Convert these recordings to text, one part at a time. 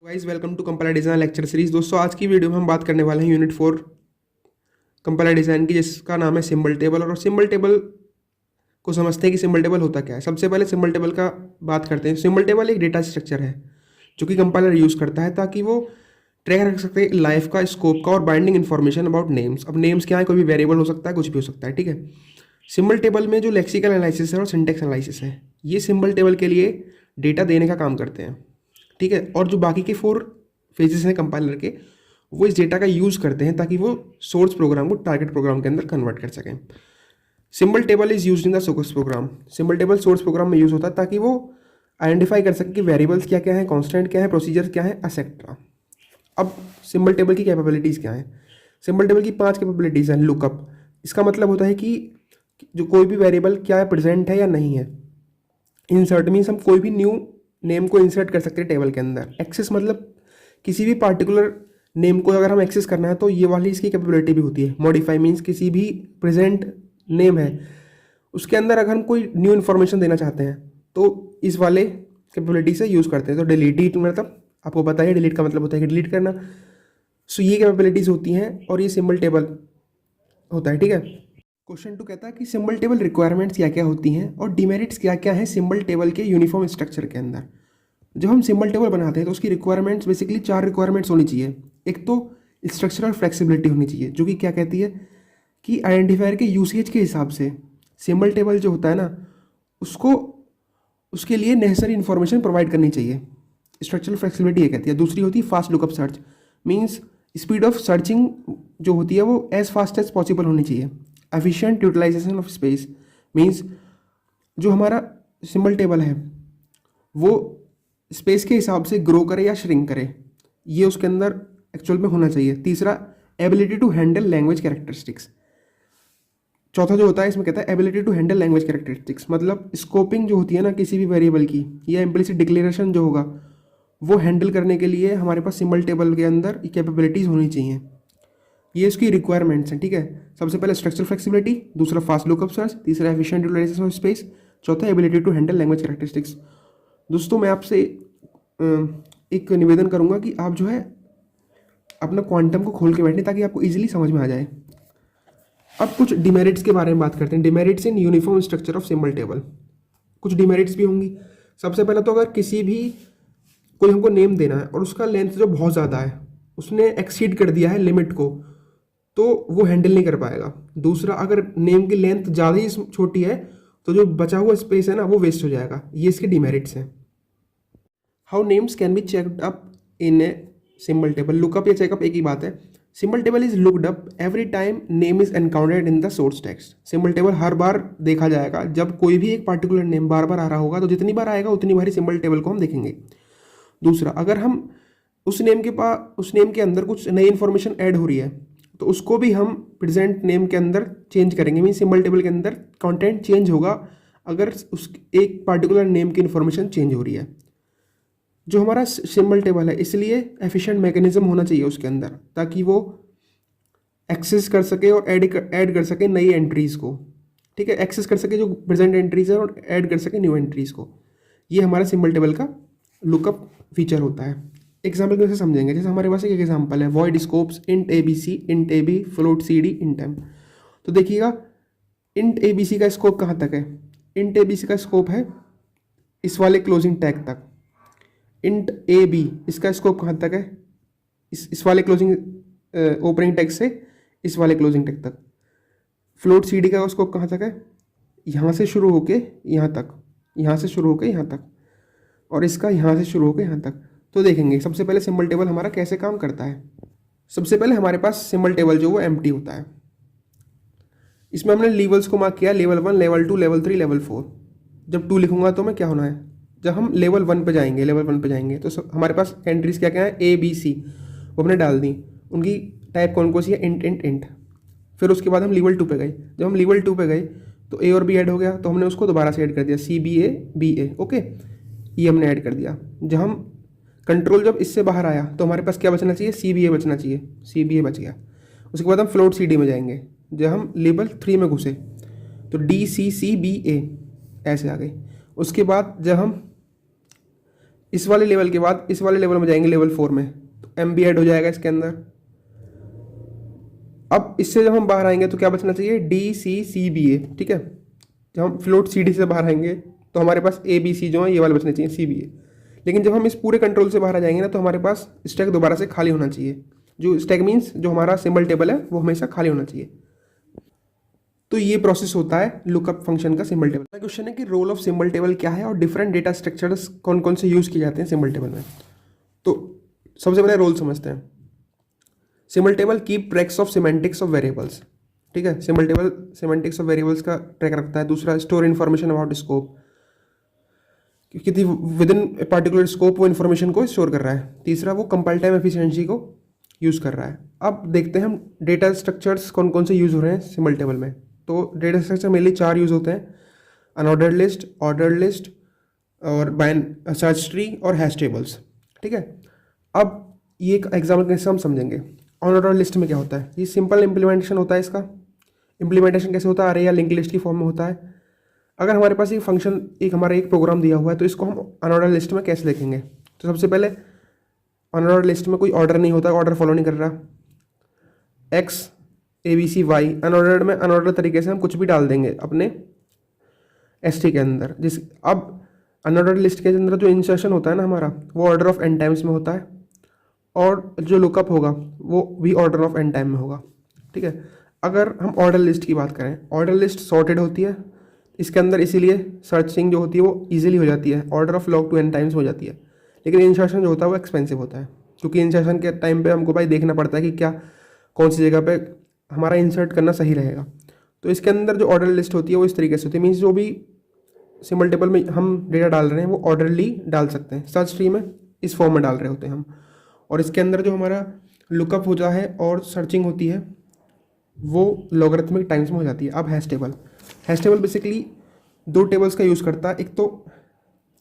Guys welcome to compiler design lecture series. दोस्तों आज की वीडियो में हम बात करने वाले हैं यूनिट 4 कंपाइलर डिज़ाइन की, जिसका नाम है सिंबल टेबल। और सिंबल टेबल को समझते हैं कि सिंबल टेबल होता क्या है। सबसे पहले सिंबल टेबल का बात करते हैं। सिंबल टेबल एक डेटा स्ट्रक्चर है जो कि कंपाइलर यूज़ करता है ताकि वो ट्रैक रख सकते हैं लाइफ का, स्कोप का और बाइंडिंग इन्फॉर्मेशन अबाउट नेम्स। अब नेम्स क्या है, कोई भी वेरिएबल हो सकता है, कुछ भी हो सकता है, ठीक है। सिंबल टेबल में जो लेक्सिकल एनालिसिस है और सिंटेक्स एनालिसिस है, ये सिंबल टेबल के लिए डेटा देने का काम करते हैं, ठीक है। और जो बाकी के 4 फेजेस हैं कंपाइलर के, वो इस डेटा का यूज़ करते हैं ताकि वो सोर्स प्रोग्राम को टारगेट प्रोग्राम के अंदर कन्वर्ट कर सकें। Symbol table is use in the source program. Symbol table source program में यूज़ होता है ताकि वो आइडेंटिफाई कर सके कि वेरिएबल्स क्या क्या है, कॉन्स्टेंट क्या है, प्रोसीजर क्या है, एक्सेट्रा। अब सिंबल टेबल की कैपेबिलिटीज़ क्या है। सिंबल टेबल की 5 कैपेबिलिटीज़ हैं। लुकअप, इसका मतलब होता है कि जो कोई भी वेरिएबल क्या है, प्रेजेंट है या नहीं है। इंसर्ट मीन्स हम कोई भी न्यू नेम को इंसर्ट कर सकते हैं टेबल के अंदर। एक्सेस मतलब किसी भी पार्टिकुलर नेम को अगर हम एक्सेस करना है तो ये वाली इसकी कैपेबिलिटी भी होती है। मॉडिफाई मीन्स किसी भी प्रेजेंट नेम है उसके अंदर अगर हम कोई न्यू इन्फॉर्मेशन देना चाहते हैं तो इस वाले कैपेबिलिटी से यूज़ करते हैं। तो डिलीट मतलब आपको पता है, डिलीट का मतलब होता है कि डिलीट करना। सो ये कैपेबिलिटीज़ होती हैं और ये सिंबल टेबल होता है, ठीक है। क्वेश्चन 2 कहता है कि सिंबल टेबल रिक्वायरमेंट्स क्या क्या होती हैं और डिमेरिट्स क्या क्या हैं सिंबल टेबल के यूनिफॉर्म स्ट्रक्चर के अंदर। जब हम सिंबल टेबल बनाते हैं तो उसकी रिक्वायरमेंट्स बेसिकली 4 रिक्वायरमेंट्स होनी चाहिए। एक तो स्ट्रक्चरल फ्लेक्सिबिलिटी होनी चाहिए, जो कि क्या कहती है कि आइडेंटिफायर के यूसेज के हिसाब से सिंबल टेबल जो होता है ना, उसको उसके लिए नेसेसरी इन्फॉर्मेशन प्रोवाइड करनी चाहिए। स्ट्रक्चरल फ्लेक्सिबिलिटी ये कहती है। दूसरी होती है fast lookup search, means speed of searching जो होती है वो एज फास्ट एज पॉसिबल होनी चाहिए। Efficient utilisation of space, means जो हमारा सिंबल टेबल है वो स्पेस के हिसाब से ग्रो करे या श्रिंक करे, ये उसके अंदर एक्चुअल में होना चाहिए। तीसरा ability to handle language characteristics. चौथा जो होता है इसमें कहता है ability to handle language characteristics, मतलब स्कोपिंग जो होती है ना किसी भी वेरिएबल की, या इम्प्लिसिट डिक्लेरेशन जो होगा वो हैंडल करने के लिए हमारे पास सिंबल टेबल के अंदर कैपेबिलिटीज़ होनी चाहिए। ये इसकी रिक्वायरमेंट्स हैं, ठीक है। सबसे पहले स्ट्रक्चरल फ्लेक्सिबिलिटी, दूसरा फास्ट लुकअप सर्च, तीसरा एफिशिएंट यूटिलाइजेशन ऑफ स्पेस, चौथा ability to handle language characteristics. दोस्तों मैं आपसे एक निवेदन करूंगा कि आप जो है अपना क्वांटम को खोल के बैठें ताकि आपको इजीली समझ में आ जाए। अब कुछ डिमेरिट्स के बारे में बात करते हैं। Demerits in uniform structure of symbol table. कुछ डिमेरिट्स भी होंगी। सबसे पहले तो अगर किसी भी कोई हमको नेम देना है और उसका लेंथ जो बहुत ज़्यादा है, उसने एक्सीड कर दिया है लिमिट को, तो वो हैंडल नहीं कर पाएगा। दूसरा, अगर नेम की लेंथ ज़्यादा ही छोटी है तो जो बचा हुआ स्पेस है ना वो वेस्ट हो जाएगा। ये इसके डिमेरिट्स हैं। How names can be checked up in a symbol table. Lookup या चेकअप एक ही बात है। Symbol table is looked up every time name is encountered in the source text. Symbol table हर बार देखा जाएगा जब कोई भी एक पार्टिकुलर नेम बार बार आ रहा होगा, तो जितनी बार आएगा उतनी बार ही सिंबल टेबल को हम देखेंगे। दूसरा, अगर हम उस नेम के अंदर कुछ नई इन्फॉर्मेशन ऐड हो रही है तो उसको भी हम प्रेजेंट नेम के अंदर चेंज करेंगे। मीन सिंबल टेबल के अंदर कंटेंट चेंज होगा अगर उस एक पार्टिकुलर नेम की इन्फॉर्मेशन चेंज हो रही है। जो हमारा सिंबल टेबल है, इसलिए एफिशिएंट मैकेनिज्म होना चाहिए उसके अंदर ताकि वो एक्सेस कर सके और ऐड कर सके नई एंट्रीज़ को, ठीक है। एक्सेस कर सके जो प्रेजेंट एंट्रीज है और ऐड कर सके न्यू एंट्रीज़ को। ये हमारा सिंबल टेबल का लुकअप फीचर होता है। एग्जाम्पल कैसे समझेंगे, जैसे हमारे पास एक एग्जाम्पल है void scopes int ABC, int AB, float CD, int M। तो देखिएगा इंट ABC का स्कोप कहाँ तक है। इंट ABC का स्कोप है इस वाले क्लोजिंग टैग तक। इंट AB इसका स्कोप कहाँ तक है, इस वाले क्लोजिंग ओपनिंग टैग से इस वाले क्लोजिंग टैग तक। फ्लोट CD का स्कोप कहाँ तक है, यहाँ से शुरू होके यहाँ तक, यहाँ से शुरू होके यहाँ तक, और इसका यहाँ से शुरू होके यहाँ तक। तो देखेंगे सबसे पहले सिंबल टेबल हमारा कैसे काम करता है। सबसे पहले हमारे पास सिंबल टेबल जो वो एम्प्टी होता है। इसमें हमने लेवल्स को मार्क किया, लेवल 1, लेवल 2, लेवल 3, लेवल 4। जब 2 लिखूंगा तो मैं क्या होना है, जब हम लेवल 1 पे जाएंगे तो हमारे पास एंट्रीज क्या क्या है, ABC वो हमने डाल दी। उनकी टाइप कौन सी है, इंट। फिर उसके बाद हम लेवल 2 पे गए। जब हम लेवल 2 पे गए तो A और B ऐड हो गया, तो हमने उसको दोबारा से ऐड कर दिया, CBA BA, ओके, ये हमने ऐड कर दिया। जब हम कंट्रोल जब इससे बाहर आया तो हमारे पास क्या बचना चाहिए, CBA बचना चाहिए, CBA बच गया। उसके बाद हम फ्लोट CD में जाएंगे। जब हम लेवल 3 में घुसे तो DCCBA ऐसे आ गए। उसके बाद जब हम इस वाले लेवल के बाद इस वाले लेवल में जाएंगे लेवल 4 में, तो एम बी ऐड हो जाएगा इसके अंदर। अब इससे जब हम बाहर आएंगे तो क्या बचना चाहिए, डी सी सी बी ए, ठीक है। जब हम फ्लोट सी डी से बाहर आएंगे तो हमारे पास ए बी सी जो है ये वाले बचने चाहिए, सी बी ए। लेकिन जब हम इस पूरे कंट्रोल से बाहर आ जाएंगे ना तो हमारे पास स्टैक दोबारा से खाली होना चाहिए। जो स्टैक मीन्स जो हमारा सिंबल टेबल है वो हमेशा खाली होना चाहिए। तो ये प्रोसेस होता है लुकअप फंक्शन का सिंबल टेबल। क्वेश्चन है कि रोल ऑफ सिंबल टेबल क्या है और डिफरेंट डेटा स्ट्रक्चर्स कौन कौन से यूज किए जाते हैं सिंबल टेबल में। तो सबसे पहले रोल समझते हैं। Symbol table keep tracks of semantics of variables, ठीक है। Symbol table semantics of variables का ट्रैक रखता है। दूसरा, स्टोर इन्फॉर्मेशन अबाउट स्कोप, कितनी with in a particular scope वो इन्फॉर्मेशन को स्टोर कर रहा है। तीसरा, वो कंपाइल टाइम एफिशिएंसी को यूज़ कर रहा है। अब देखते हैं हम डेटा स्ट्रक्चर्स कौन कौन से यूज़ हो रहे हैं सिंबल टेबल में। तो डेटा स्ट्रक्चर मेनली 4 यूज़ होते हैं, अनऑर्डर्ड लिस्ट, ऑर्डर्ड लिस्ट और बाइन सर्च ट्री और हैश टेबल्स, ठीक है। अब ये एक एग्जाम्पल कैसे हम समझेंगे। अनऑर्डर्ड लिस्ट में क्या होता है, ये सिंपल इम्प्लीमेंटेशन होता है। इसका इम्प्लीमेंटेशन कैसे होता है, अरे या लिंक लिस्ट की फॉर्म में होता है। अगर हमारे पास एक फंक्शन, हमारा एक प्रोग्राम दिया हुआ है तो इसको हम अनऑर्डर्ड लिस्ट में कैसे लिखेंगे। तो सबसे पहले अनऑर्डर्ड लिस्ट में कोई ऑर्डर नहीं होता, ऑर्डर फॉलो नहीं कर रहा। X A B C Y, unordered में अनऑर्डर्ड तरीके से हम कुछ भी डाल देंगे अपने एस टी के अंदर। अब अनऑर्डर्ड लिस्ट के अंदर जो इंसर्शन होता है ना हमारा, वो ऑर्डर ऑफ एन टाइम्स में होता है और जो लुकअप होगा वो भी ऑर्डर ऑफ एन टाइम में होगा, ठीक है। अगर हम ऑर्डर लिस्ट की बात करें, ऑर्डर लिस्ट सॉर्टेड होती है इसके अंदर, इसीलिए सर्चिंग जो होती है वो ईजिली हो जाती है, order of log two n times हो जाती है। लेकिन इंसर्शन जो होता है वो एक्सपेंसिव होता है, क्योंकि इंसर्शन के टाइम पे हमको भाई देखना पड़ता है कि क्या कौन सी जगह पे हमारा इंसर्ट करना सही रहेगा। तो इसके अंदर जो ऑर्डर लिस्ट होती है वो इस तरीके से होती है, मीन्स जो भी सिंबल टेबल में हम डेटा डाल रहे हैं वो ऑर्डरली डाल सकते हैं। सर्च ट्री में इस फॉर्म में डाल रहे होते हैं हम, और इसके अंदर जो हमारा लुकअप होता है और सर्चिंग होती है वो लॉगरिथमिक टाइम्स में हो जाती है। अब hash table, hash table basically 2 tables का यूज़ करता है, एक तो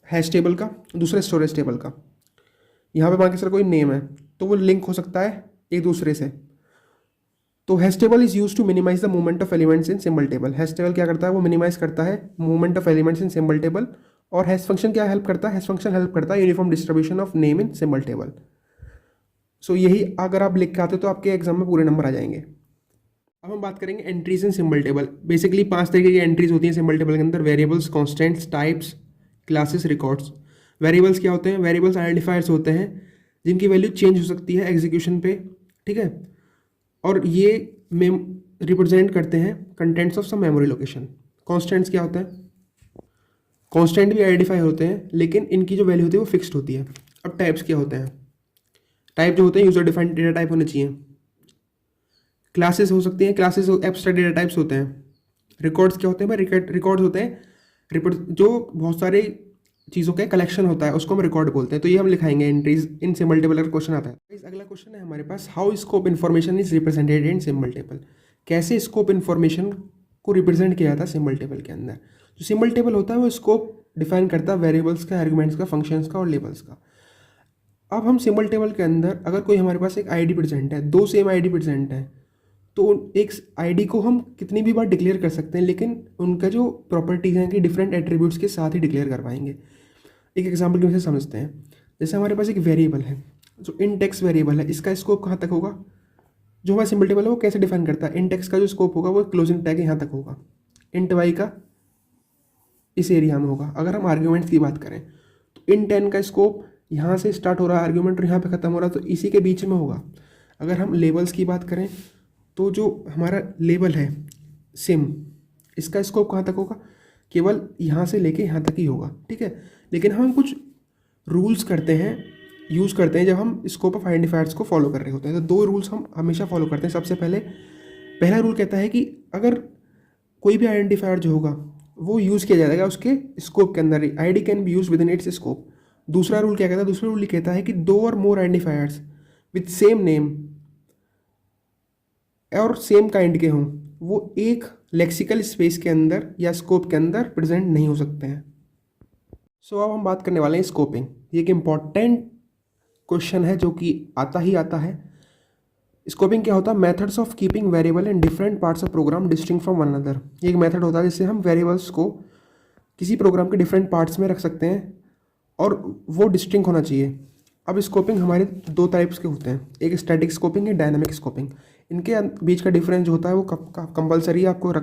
हैश टेबल का, दूसरा स्टोरेज टेबल का। यहाँ पे मान के सर कोई नेम है तो वो लिंक हो सकता है एक दूसरे से। तो hash table is use to minimise the movement of elements in symbol table. Hash table क्या करता है, वो मिनिमाइज करता है movement of elements in symbol table. और हैश फंक्शन क्या हेल्प करता है, हैश फंक्शन हेल्प करता है uniform distribution of name in symbol table. So यही अगर आप लिख के आते तो आपके एग्जाम में पूरे नंबर आ जाएंगे। अब हम बात करेंगे entries in symbol table. Basically 5 तरीके की एंट्रीज होती हैं सिंबल टेबल के अंदर, variables, constants, types, classes, records. Variables क्या होते हैं, वेरिएबल्स आइडेंटिफायर्स होते हैं जिनकी वैल्यू चेंज हो सकती है एग्जीक्यूशन पे, ठीक है। और ये रिप्रेजेंट करते हैं contents of some memory location. Constants क्या होते हैं, कॉन्स्टेंट भी आइडेंटिफाई होते हैं लेकिन इनकी जो वैल्यू होती है वो फिक्स्ड होती है। अब टाइप्स क्या होते हैं, टाइप जो होते हैं यूजर डिफाइंड डेटा टाइप होने चाहिए। क्लासेस हो सकती हैं, क्लासेस एब्स्ट्रैक्ट डेटा टाइप्स होते हैं। रिकॉर्ड्स क्या होते हैं भाई, रिकॉर्ड्स होते हैं जो बहुत सारे चीज़ों का कलेक्शन होता है उसको हम रिकॉर्ड बोलते हैं। तो ये हम लिखाएंगे एंट्रीज इन सिंबल टेबल अगर क्वेश्चन आता है। अगला क्वेश्चन है हमारे पास, how scope information is represented in symbol table. कैसे स्कोप इन्फॉर्मेशन को रिप्रेजेंट किया जाता है सिंबल टेबल के अंदर। जो सिंबल टेबल होता है वो स्कोप डिफाइन करता है वेरिएबल्स का, आर्गुमेंट्स का, फंक्शंस का और लेबल्स का। अब हम सिंबल टेबल के अंदर अगर कोई हमारे पास एक आईडी प्रेजेंट है, 2 सेम आईडी प्रेजेंट है, तो एक आईडी को हम कितनी भी बार डिक्लेयर कर सकते हैं लेकिन उनका जो प्रॉपर्टीज़ हैं कि डिफरेंट एट्रीब्यूट्स के साथ ही डिक्लेयर कर पाएंगे। एक एग्जांपल की वजह से समझते हैं। जैसे हमारे पास एक वेरिएबल है जो इंडेक्स वेरिएबल है, इसका स्कोप कहाँ तक होगा, जो हमारा सिंबल टेबल है वो कैसे डिफाइन करता है, इंडेक्स का जो स्कोप होगा वो क्लोजिंग टैग यहाँ तक होगा, इंट वाई का इस एरिया में होगा। अगर हम आर्ग्यूमेंट्स की बात करें तो इंट एन का स्कोप यहाँ से स्टार्ट हो रहा है आर्ग्यूमेंट और यहाँ पे ख़त्म हो रहा है, तो इसी के बीच में होगा। अगर हम लेबल्स की बात करें तो जो हमारा लेबल है सिम, इसका स्कोप कहाँ तक होगा, केवल यहाँ से लेके यहाँ तक ही होगा, ठीक है। लेकिन हम कुछ रूल्स करते हैं, यूज़ करते हैं जब हम स्कोप ऑफ आइडेंटिफायर्स को फॉलो कर रहे होते हैं। तो 2 रूल्स हम हमेशा फॉलो करते हैं। सबसे पहला रूल कहता है कि अगर कोई भी आइडेंटिफायर जो होगा वो यूज़ किया जाएगा उसके स्कोप के अंदर ही, ID can be use within its scope. दूसरा रूल क्या कहता है, दूसरा रूल ये कहता है कि 2 और मोर आइडेंटिफायर्स विद सेम नेम और सेम काइंड के हों वो एक लेक्सिकल स्पेस के अंदर या स्कोप के अंदर प्रेजेंट नहीं हो सकते हैं। सो अब हम बात करने वाले हैं स्कोपिंग। ये एक इम्पॉर्टेंट क्वेश्चन है जो कि आता ही आता है। स्कोपिंग क्या होता है, methods of keeping variable in different parts of program distinct from one another. ये एक मेथड होता है जिससे हम वेरिएबल्स को किसी प्रोग्राम के डिफरेंट पार्ट्स में रख सकते हैं और वो डिस्टिंक्ट होना चाहिए। अब स्कोपिंग हमारे दो टाइप्स के होते हैं, एक स्टैटिक स्कोपिंग है, डायनामिक स्कोपिंग। इनके बीच का डिफरेंस जो होता है वो कंपलसरी आपको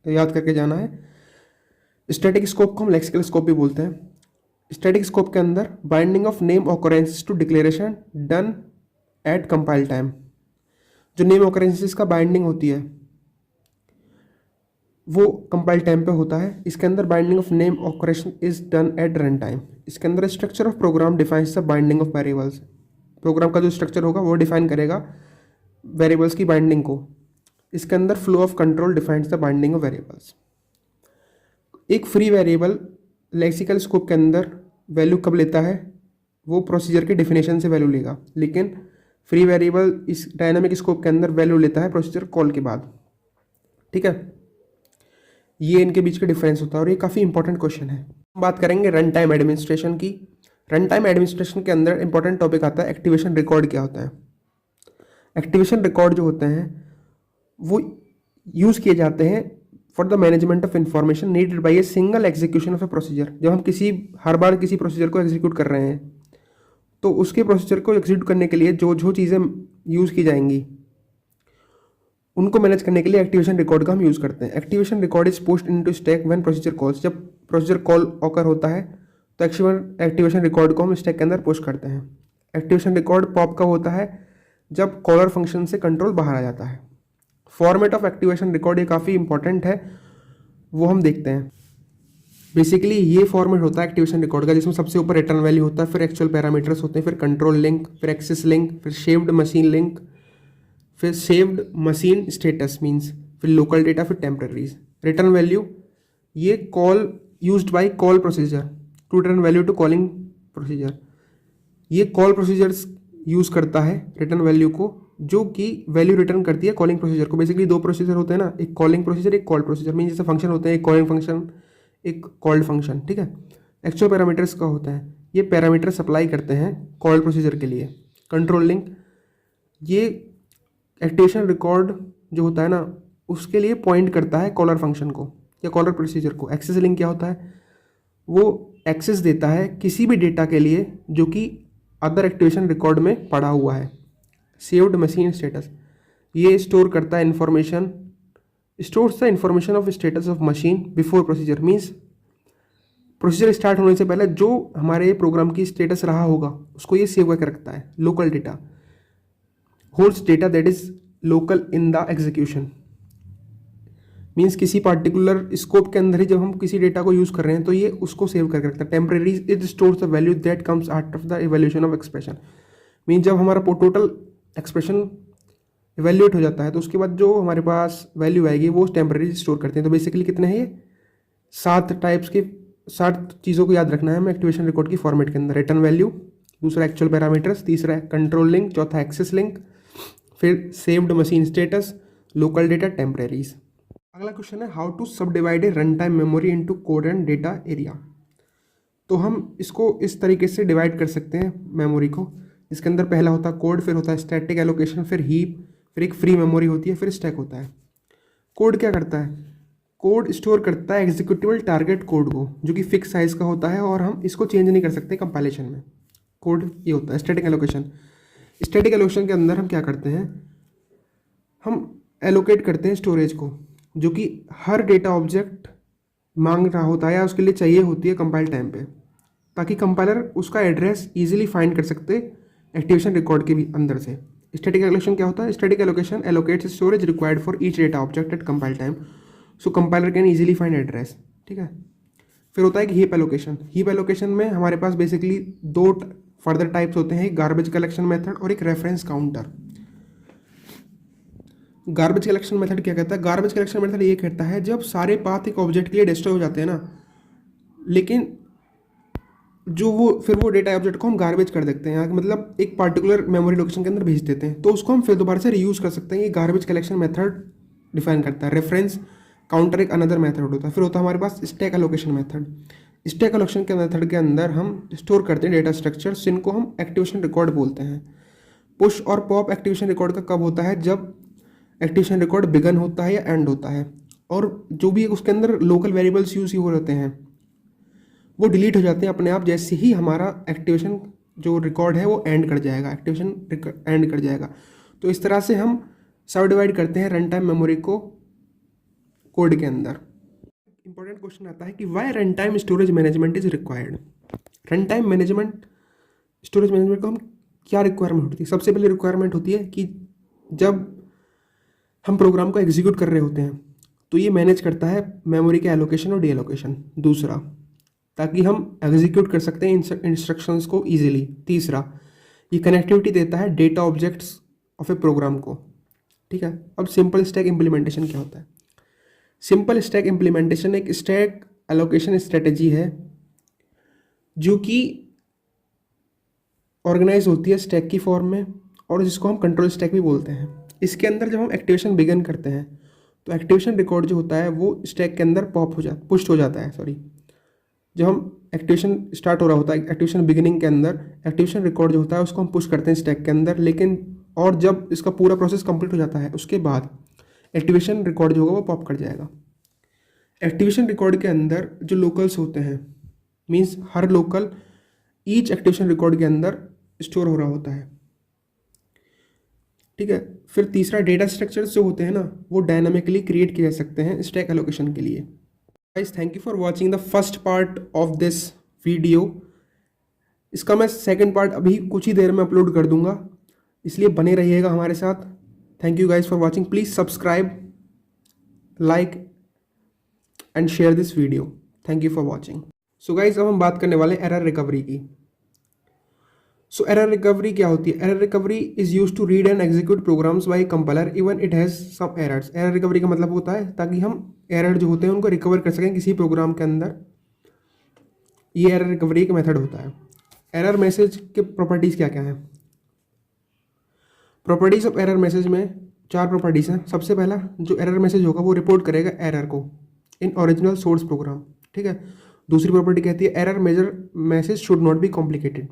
याद करके जाना है। स्टैटिक स्कोप को हम लेक्सिकल स्कोप भी बोलते हैं। स्टैटिक स्कोप के अंदर binding of name occurrences to declaration done at compile time. जो नेम ऑकरेंसेस का बाइंडिंग होती है वो कंपाइल टाइम पे होता है। इसके अंदर binding of name operation is done at run time. इसके अंदर structure of program defines the binding of variables. Program का जो स्ट्रक्चर होगा वो डिफाइन करेगा वेरिएबल्स की बाइंडिंग को। इसके अंदर flow of control defines the binding of variables. एक फ्री वेरिएबल लेक्सिकल स्कोप के अंदर वैल्यू कब लेता है, वो प्रोसीजर के डिफिनेशन से वैल्यू लेगा, लेकिन फ्री वेरिएबल इस डायनामिक स्कोप के अंदर वैल्यू लेता है प्रोसीजर कॉल के बाद। ठीक है, ये इनके बीच का डिफरेंस होता है और ये काफ़ी इंपॉर्टेंट क्वेश्चन है। हम बात करेंगे रन टाइम एडमिनिस्ट्रेशन की। रन टाइम एडमिनिस्ट्रेशन के अंदर इंपॉर्टेंट टॉपिक आता है एक्टिवेशन रिकॉर्ड। क्या होता है? एक्टिवेशन रिकॉर्ड जो होते हैं वो यूज़ किए जाते हैं for the management of information needed by a single execution of A procedure. जब हम हर बार किसी प्रोसीजर को एग्जीक्यूट कर रहे हैं तो उसके प्रोसीजर को एग्जीक्यूट करने के लिए जो जो चीज़ें यूज़ की जाएंगी उनको मैनेज करने के लिए एक्टिवेशन रिकॉर्ड का हम यूज़ करते हैं। Activation record is post into stack when procedure calls. जब प्रोसीजर कॉल ऑकर होता है तो एक्टिवेशन रिकॉर्ड को हम स्टैक के अंदर पोस्ट करते हैं। एक्टिवेशन रिकॉर्ड पॉप कब होता है? जब कॉलर फंक्शन से कंट्रोल बाहर आ जाता है। फॉर्मेट ऑफ एक्टिवेशन रिकॉर्ड ये काफ़ी इंपॉर्टेंट है, वो हम देखते हैं। बेसिकली ये फॉर्मेट होता है एक्टिवेशन रिकॉर्ड का जिसमें सबसे ऊपर रिटर्न वैल्यू होता है, फिर एक्चुअल पैरामीटर्स होते हैं, फिर कंट्रोल लिंक, फिर एक्सेस लिंक, फिर शेव्ड मशीन लिंक, फिर सेव्ड मशीन स्टेटस मीन्स, फिर लोकल डेटा, फिर टेम्पररीज। रिटर्न वैल्यू ये call used by call procedure to return value to calling procedure. ये कॉल प्रोसीजर्स यूज़ करता है रिटर्न वैल्यू को जो कि वैल्यू रिटर्न करती है कॉलिंग प्रोसीजर को। बेसिकली दो प्रोसीजर होते हैं ना, एक कॉलिंग प्रोसीजर, एक कॉल प्रोसीजर। मीन जैसे फंक्शन होते हैं, एक कॉलिंग फंक्शन, एक कॉल्ड फंक्शन। ठीक है, एक्चुअल पैरामीटर्स का होता है, ये पैरामीटर सप्लाई करते हैं कॉल प्रोसीजर के लिए। कंट्रोल लिंक ये एक्टिवेशन रिकॉर्ड जो होता है ना उसके लिए पॉइंट करता है कॉलर फंक्शन को या कॉलर प्रोसीजर को। एक्सेस लिंक क्या होता है? वो एक्सेस देता है किसी भी डेटा के लिए जो कि अदर एक्टिवेशन रिकॉर्ड में पड़ा हुआ है। सेव्ड मशीन स्टेटस ये स्टोर करता है information, stores the information of status of machine before procedure. Means procedure start होने से पहले जो हमारे प्रोग्राम की स्टेटस रहा होगा उसको ये सेव करके रखता है। Local data holds data that is local in the execution. Means किसी पार्टिकुलर स्कोप के अंदर ही जब हम किसी डेटा को यूज़ कर रहे हैं तो ये उसको सेव करके रखता है। Temporaries it stores the value that comes out of the evaluation of expression. Means जब हमारा टोटल एक्सप्रेशन इवैल्यूएट हो जाता है तो उसके बाद जो हमारे पास वैल्यू आएगी वो टेम्परेरी स्टोर करते हैं। तो बेसिकली कितने हैं ये? 7 टाइप्स के 7 चीज़ों को याद रखना है हमें एक्टिवेशन रिकॉर्ड की फॉर्मेट के अंदर। रिटर्न वैल्यू, दूसरा एक्चुअल पैरामीटर्स, तीसरा कंट्रोल लिंक, चौथा एक्सेस लिंक, फिर saved machine status, local data, temporaries. अगला क्वेश्चन है how to subdivide a run time memory into code and data area. तो हम इसको इस तरीके से डिवाइड कर सकते हैं मेमोरी को। इसके अंदर पहला होता है कोड, फिर होता है स्टैटिक एलोकेशन, फिर हीप, फिर एक फ्री मेमोरी होती है, फिर स्टैक होता है। कोड क्या करता है? कोड स्टोर करता है एग्जीक्यूटिबल टारगेट कोड को जो कि फिक्स साइज का होता है और हम इसको चेंज नहीं कर सकते कंपाइलेशन में। कोड ये होता है स्टैटिक एलोकेशन। स्टैटिक एलोकेशन के अंदर हम क्या करते हैं? हम एलोकेट करते हैं स्टोरेज को जो कि हर डेटा ऑब्जेक्ट मांग रहा होता है या उसके लिए चाहिए होती है कंपाइल टाइम पे, ताकि कंपाइलर उसका एड्रेस इजीली फाइंड कर सकते एक्टिवेशन रिकॉर्ड के भी अंदर से। स्टैटिक एलोकेशन क्या होता है? Static allocation allocates storage required for each data object at compile time so compiler can easily find address. ठीक है, फिर होता है कि हीप एलोकेशन। हीप एलोकेशन में हमारे पास बेसिकली 2 फर्दर टाइप्स होते हैं, एक गार्बेज कलेक्शन मेथड और एक reference counter. Garbage collection method क्या कहता है? गार्बेज कलेक्शन मेथड ये कहता है जब सारे पाथ एक ऑब्जेक्ट के लिए डिस्ट्रॉय हो जाते हैं ना, लेकिन जो वो डेटा ऑब्जेक्ट को हम गार्बेज कर देते हैं, मतलब एक पार्टिकुलर मेमोरी लोकेशन के अंदर भेज देते हैं, तो उसको हम फिर दोबारा से रीयूज़ कर सकते हैं। ये गार्बेज कलेक्शन मेथड डिफाइन करता है। रेफरेंस काउंटर एक अनदर मेथड होता है। फिर होता है हमारे पास stack allocation method. Stack allocation के मेथड के अंदर हम स्टोर करते हैं डेटा स्ट्रक्चर्स जिनको हम एक्टिवेशन रिकॉर्ड बोलते हैं। पुश और पॉप एक्टिवेशन रिकॉर्ड का कब होता है? जब एक्टिवेशन रिकॉर्ड बिगन होता है या एंड होता है, और जो भी उसके अंदर लोकल वेरिएबल्स यूज हो रहते हैं वो डिलीट हो जाते हैं अपने आप जैसे ही हमारा एक्टिवेशन जो रिकॉर्ड है वो एंड कर जाएगा, एक्टिवेशन एंड कर जाएगा। तो इस तरह से हम सब डिवाइड करते हैं रन टाइम मेमोरी को कोड के अंदर। इंपॉर्टेंट क्वेश्चन आता है कि why run time storage management is required. Run time management storage management को हम क्या रिक्वायरमेंट होती है? सबसे पहले रिक्वायरमेंट होती है कि जब हम प्रोग्राम को एग्जीक्यूट कर रहे होते हैं तो ये मैनेज करता है मेमोरी के एलोकेशन और डी एलोकेशन। दूसरा, ताकि हम एग्जीक्यूट कर सकते हैं इंस्ट्रक्शंस को ईजिली। तीसरा, ये कनेक्टिविटी देता है data objects of a program को। ठीक है, अब सिंपल स्टैक इम्प्लीमेंटेशन क्या होता है? सिंपल स्टैक इम्प्लीमेंटेशन एक स्टैक एलोकेशन स्ट्रेटेजी है जो कि ऑर्गेनाइज होती है स्टैक की फॉर्म में, और जिसको हम कंट्रोल स्टैक भी बोलते हैं। इसके अंदर जब हम एक्टिवेशन बिगिन करते हैं तो एक्टिवेशन रिकॉर्ड जो होता है वो स्टैक के अंदर पुश्ड हो जाता है। सॉरी, जब हम एक्टिवेशन स्टार्ट हो रहा होता है, एक्टिवेशन बिगिनिंग के अंदर एक्टिवेशन रिकॉर्ड जो होता है उसको हम पुश करते हैं स्टैक के अंदर। लेकिन और जब इसका पूरा प्रोसेस कंप्लीट हो जाता है उसके बाद एक्टिवेशन रिकॉर्ड जो होगा वो पॉप कर जाएगा। एक्टिवेशन रिकॉर्ड के अंदर जो लोकल्स होते हैं, मीन्स हर लोकल ईच एक्टिवेशन रिकॉर्ड के अंदर स्टोर हो रहा होता है। ठीक है, फिर तीसरा, डेटा स्ट्रक्चर्स जो होते हैं ना वो डायनामिकली क्रिएट किए जा सकते हैं स्टैक एलोकेशन के लिए। Guys, thank you for watching the first part of this video. इसका मैं सेकंड पार्ट अभी कुछ ही देर में अपलोड कर दूंगा, इसलिए बने रहिएगा हमारे साथ। Thank you guys for watching. Please subscribe, like and share this video. Thank you for watching. So guys, अब हम बात करने वाले एरर रिकवरी की। सो एरर रिकवरी क्या होती है? Error recovery is use to read and execute programs by compiler even it has some errors. Error recovery का मतलब होता है ताकि हम एरर जो होते हैं उनको रिकवर कर सकें किसी प्रोग्राम के अंदर। ये एरर रिकवरी का मेथड होता है। एरर मैसेज के प्रॉपर्टीज़ क्या क्या हैं? प्रॉपर्टीज़ ऑफ एरर मैसेज में 4 प्रॉपर्टीज़ हैं। सबसे पहला, जो एरर मैसेज होगा वो रिपोर्ट करेगा एरर को इन ओरिजिनल सोर्स प्रोग्राम। ठीक है। दूसरी प्रॉपर्टी कहती है error major message should not be complicated.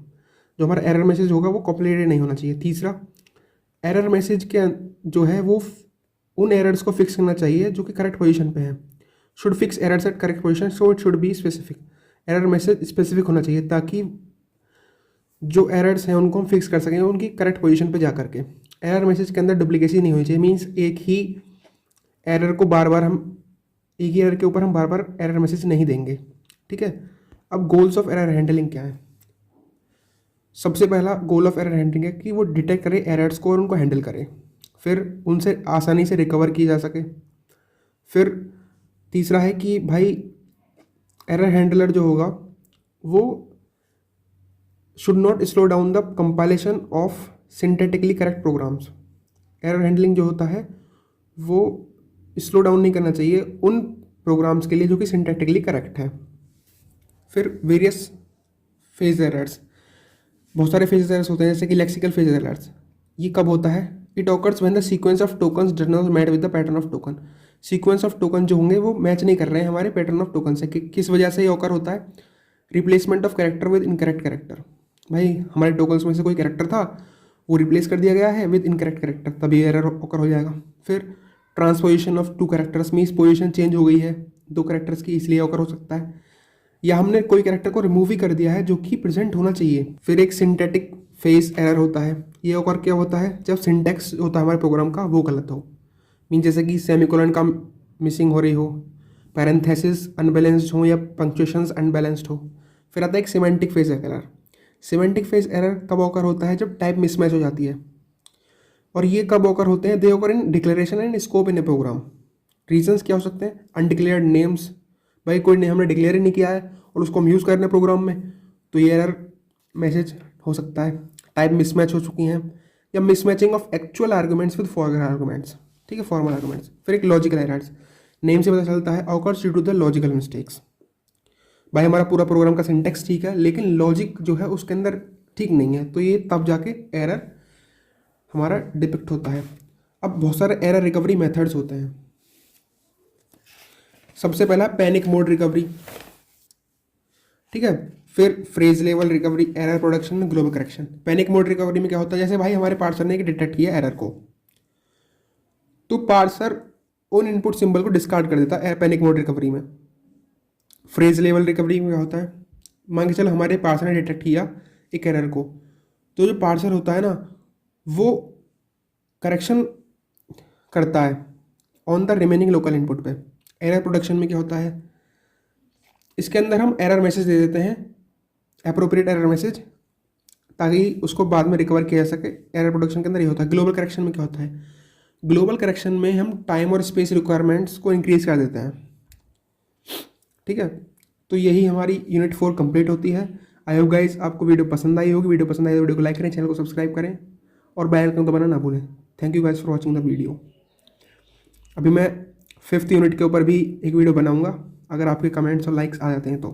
जो हमारा एरर मैसेज होगा वो कॉम्प्लिकेटेड नहीं होना चाहिए। तीसरा, एरर मैसेज के जो है वो उन एरर्स को फिक्स करना चाहिए जो कि करेक्ट पोजीशन पे है। Should fix errors at correct position, so it should be specific. Error message specific होना चाहिए ताकि जो एरर्स हैं उनको हम फिक्स कर सकें उनकी करेक्ट पोजीशन पे जा करके। एरर मैसेज के अंदर डुप्लीकेसी नहीं होनी चाहिए, मीन्स एक ही एरर को बार बार हम एक ही एरर के ऊपर हम बार बार एरर मैसेज नहीं देंगे। ठीक है। अब गोल्स ऑफ एरर हैंडलिंग क्या है? सबसे पहला गोल ऑफ एरर हैंडलिंग है कि वो डिटेक्ट करे एरर्स को और उनको हैंडल करे, फिर उनसे आसानी से रिकवर की जा सके। फिर तीसरा है कि भाई एरर हैंडलर जो होगा वो should not slow down the compilation of syntactically correct programs. Error handling जो होता है वो स्लो डाउन नहीं करना चाहिए उन प्रोग्राम्स के लिए जो कि सिंथेटिकली करेक्ट है। फिर वेरियस फेज एरर्स, बहुत सारे फेज एरर्स होते हैं जैसे कि लेक्सिकल फेज एरर्स। ये कब होता है? It occurs when the sequence of tokens does not match with the pattern of token. Sequence of token जो होंगे वो मैच नहीं कर रहे हैं हमारे पैटर्न ऑफ टोकन से। किस वजह से ये ऑकर होता है? Replacement of character with incorrect character. भाई हमारे टोकन्स में से कोई कैरेक्टर था वो रिप्लेस कर दिया गया है विद इनकरेक्ट कैरेक्टर, तभी एरर ऑकर हो जाएगा। फिर transposition of 2 characters, means position change हो गई है 2 कैरेक्टर्स की, इसलिए ऑकर हो सकता है। या हमने कोई कैरेक्टर को रिमूव ही कर दिया है जो कि प्रेजेंट होना चाहिए। फिर एक सिंथेटिक फेज एरर होता है। ये ऑकर क्या होता है? जब सिंटेक्स होता है हमारे प्रोग्राम का वो गलत हो, मीन जैसे कि सेमीकोलन का मिसिंग हो रही हो, पैरेंथेसिस अनबैलेंस्ड हो या पंक्चुएशंस अनबैलेंस्ड हो। फिर आता है एक semantic phase error. Semantic phase error कब ऑकर होता है? जब टाइप मिसमैच हो जाती है। और ये कब ऑकर होते हैं? They occur in declaration and scope in a program. Reasons क्या हो सकते हैं? अनडिक्लेयर्ड नेम्स, भाई कोई नेम हमने डिक्लेयर ही नहीं किया है और उसको हम यूज़ कर रहे हैं प्रोग्राम में, तो ये एरर मैसेज हो सकता है। टाइप मिसमैच हो चुकी हैं, या mismatching of actual arguments with formal arguments. ठीक है, फॉर्मल आर्गूमेंट्स। फिर एक लॉजिकल एरर्स, नेम से पता चलता है occurs due to the logical mistakes. भाई हमारा पूरा प्रोग्राम का सिंटेक्स ठीक है लेकिन लॉजिक जो है उसके अंदर ठीक नहीं है, तो ये तब जाके एरर हमारा डिपिक्ट होता है। अब बहुत सारे एरर रिकवरी मेथड्स होते हैं। सबसे पहला पैनिक मोड रिकवरी। ठीक है। फिर phrase level recovery, error production, global correction. Panic mode recovery में क्या होता है? जैसे भाई हमारे पार्सर ने डिटेक्ट किया एरर को, तो पार्सर उन इनपुट सिंबल को डिस्कार्ड कर देता है पैनिक मोड रिकवरी में। फ्रेज लेवल रिकवरी में क्या होता है? मान के चलो हमारे पार्सर ने डिटेक्ट किया एक एरर को, तो जो पार्सर होता है ना वो करेक्शन करता है on the remaining local input पे। एरर प्रोडक्शन में क्या होता है, इसके अंदर हम एरर मैसेज दे देते हैं, अप्रोप्रिएट एरर मैसेज, ताकि उसको बाद में रिकवर किया जा सके। एरर प्रोडक्शन के अंदर ये होता है। ग्लोबल करेक्शन में क्या होता है, ग्लोबल करेक्शन में हम टाइम और स्पेस रिक्वायरमेंट्स को इंक्रीज कर देते हैं। ठीक है, तो यही हमारी यूनिट 4 कंप्लीट होती है। आई होप गाइस आपको वीडियो पसंद आई होगी। वीडियो पसंद आई तो वीडियो को लाइक करें, चैनल को सब्सक्राइब करें और बेल आइकन दबाना ना भूलें। Thank you guys for watching the video. अभी मैं 5th यूनिट के ऊपर भी एक वीडियो बनाऊंगा, अगर आपके कमेंट्स और लाइक्स आ जाते हैं तो।